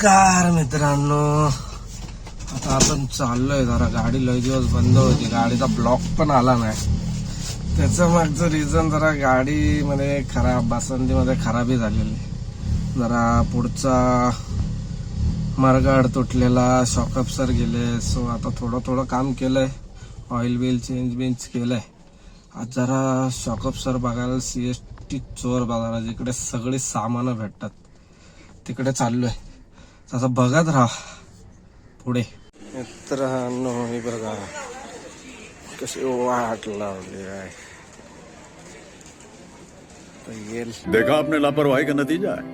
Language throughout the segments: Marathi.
नमस्कार मित्रांनो, आता आपण चाललोय. जरा गाडी लय दिवस बंद होती, गाडीचा ब्लॉक पण आला नाही. त्याचं मागचं रिझन जरा गाडीमध्ये बासंतीमध्ये खराबी झालेली. जरा पुढचा मरगाड तुटलेला, शॉकअप्सर गेले. सो आता थोडं काम केलंय, ऑइल बिल चेंज केलंय. आज जरा शॉकअप्सर बघायला CST चोर बाजारात, जिकडे सगळी सामानं भेटतात तिकडे चाललोय. तसं बघत राहा पुढे. मित्रांनो हे बघा कशी वाट लावली आहे. देखा आपने लापरवाही का नतीजा है.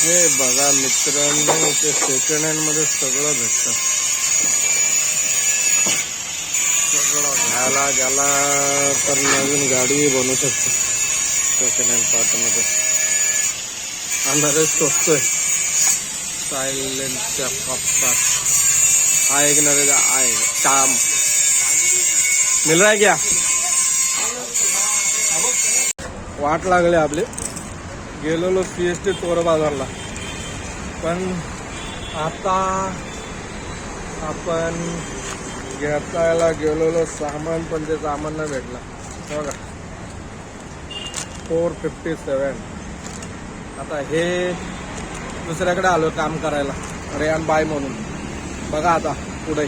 हे बघा मित्रांनो, ते सेकंड हँड मध्ये सगळं भेटतं. सगळं घ्यायला गेला तर नवीन गाडी बनवू शकतो सेकंड हँड पार्ट मध्ये. अंदाजे स्वस्तोय सायलेंटच्या कप्पा हा एक नरेगा आहे काम मिल रहा है क्या. वाट लागली आपली. गेलेलो CST चोर बाजारला, पण आता आपण घेतायला गेलेलो सामान, पण ते सामान नाही भेटला. बघा 457. आता हे दुसऱ्याकडे आलो काम करायला, रेयान बाय म्हणून. बघा आता पुढे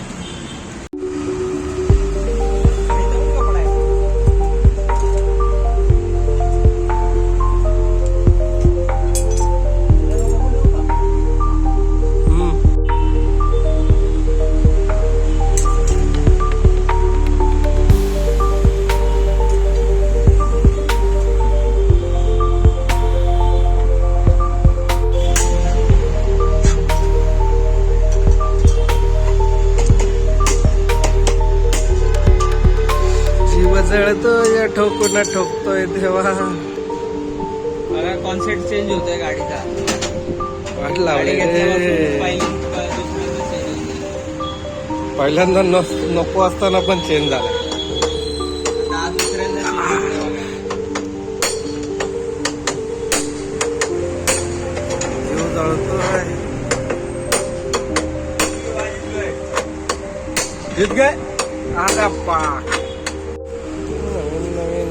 जळतोय, ठोकतोय देवा. बघा कॉन्सेप्ट चेंज होतोय गाडीचा. वाट लावली. पहिल्यांदा नको असताना पण चेंज झाला. जीव जळतोय. जीत गए आता पाक. नवीन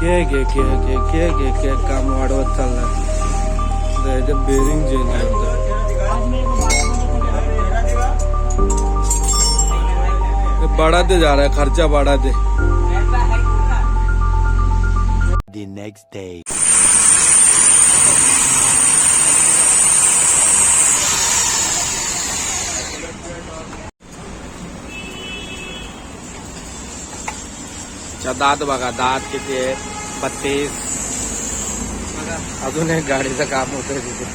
घे काम वाढवत चाललाय. बेरिंग चेंज होतं. बढ़ाते जा रहा है, खर्चा बढ़ाते. The next day. दात बघा, दात किती आहे, 32. अजून एक गाडीचं काम होतंय तिथे.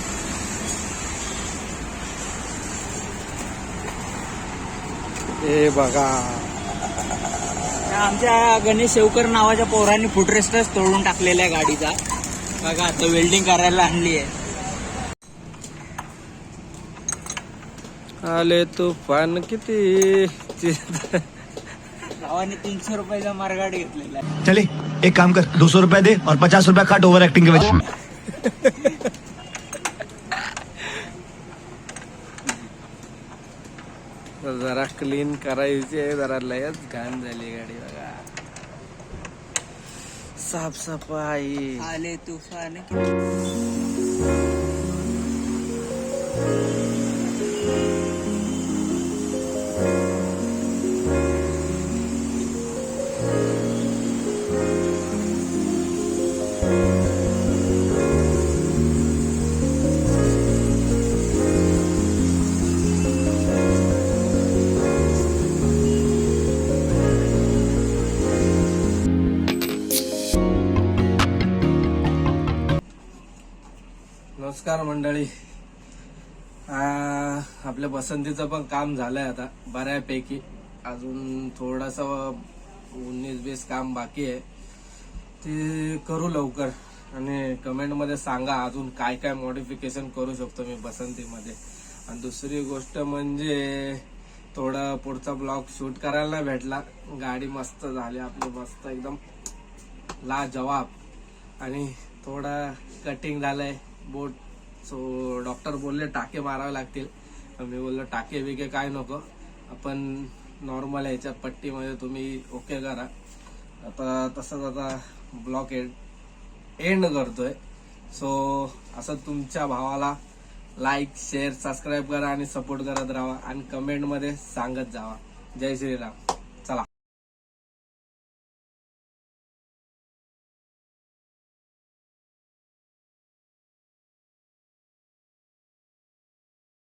हे बघा, आमच्या गणेश शेवकर नावाच्या पोरांनी फुटरेस्टच तोडून टाकलेला आहे गाडीचा. बघा आता वेल्डिंग करायला आणली आहे. आले तुफान किती. गावाने 300 रुपयाचा मारगाड घेतलेला आहे. चले एक काम कर, 200 रुपया दे और 50 रुपया काट ओवर एक्टिंग के वजह से. जरा क्लीन करायची आहे, जरा लयच घाण झाली गाडी बघा. साफसफाई. आले तुफान. नमस्कार मंडळी. आपल्या पसंतीचं पण काम झालंय आता बऱ्यापैकी. अजून थोडस 19-20 काम बाकी आहे, ते करू लवकर. आणि कमेंट मध्ये सांगा अजून काय काय मॉडिफिकेशन करू शकतो मी पसंतीमध्ये. आणि दुसरी गोष्ट म्हणजे थोडा पुढचा ब्लॉग शूट करायला नाही भेटला. गाडी मस्त झाली आपली, मस्त एकदम लाजवाब. आणि थोडा कटिंग झालंय बोट. सो डॉक्टर बोलले टाके मारावे लागतील. मी बोललो टाके बिके काय नको, आपण नॉर्मल ह्याच्या पट्टीमध्ये तुम्ही ओके करा. आता तसंच आता ब्लॉग एंड करतोय. सो असं तुमच्या भावाला लाईक शेअर सबस्क्राईब करा आणि सपोर्ट करत राहा आणि कमेंट मध्ये सांगत जावा. जय श्रीराम.